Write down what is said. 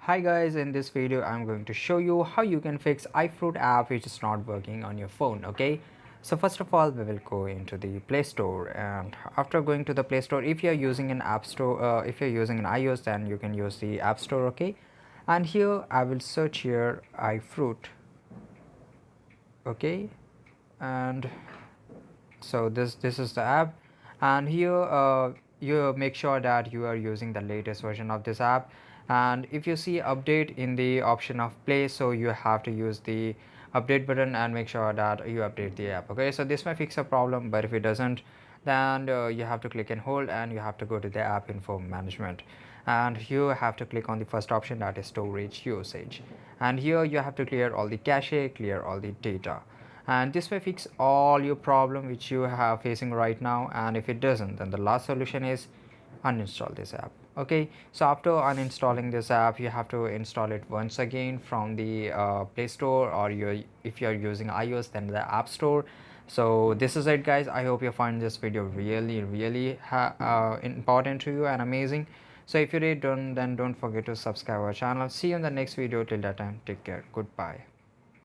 Hi guys, in this video I'm going to show you how you can fix iFruit app which is not working on your phone. Okay, so first of all we will go into the Play Store, and after going to the Play Store, if you're using an app store, if you're using an iOS, then you can use the App Store. Okay, and here I will search here iFruit. Okay, and so this is the app, and here you make sure that you are using the latest version of this app. And if you see update in the option of Play, so you have to use the update button and make sure that you update the app. Okay, so this might fix a problem, but if it doesn't, then you have to click and hold, and you have to go to the app info management, and you have to click on the first option, that is storage usage. And here you have to clear all the cache, clear all the data, and this may fix all your problem which you have facing right now. And if it doesn't, then the last solution is uninstall this app. Okay, so after uninstalling this app, you have to install it once again from the Play Store, or if you're using iOS, then the App Store. So this is it guys, I hope you find this video really important to you and amazing. So if you did, then don't forget to subscribe our channel. See you in the next video. Till that time, take care, goodbye.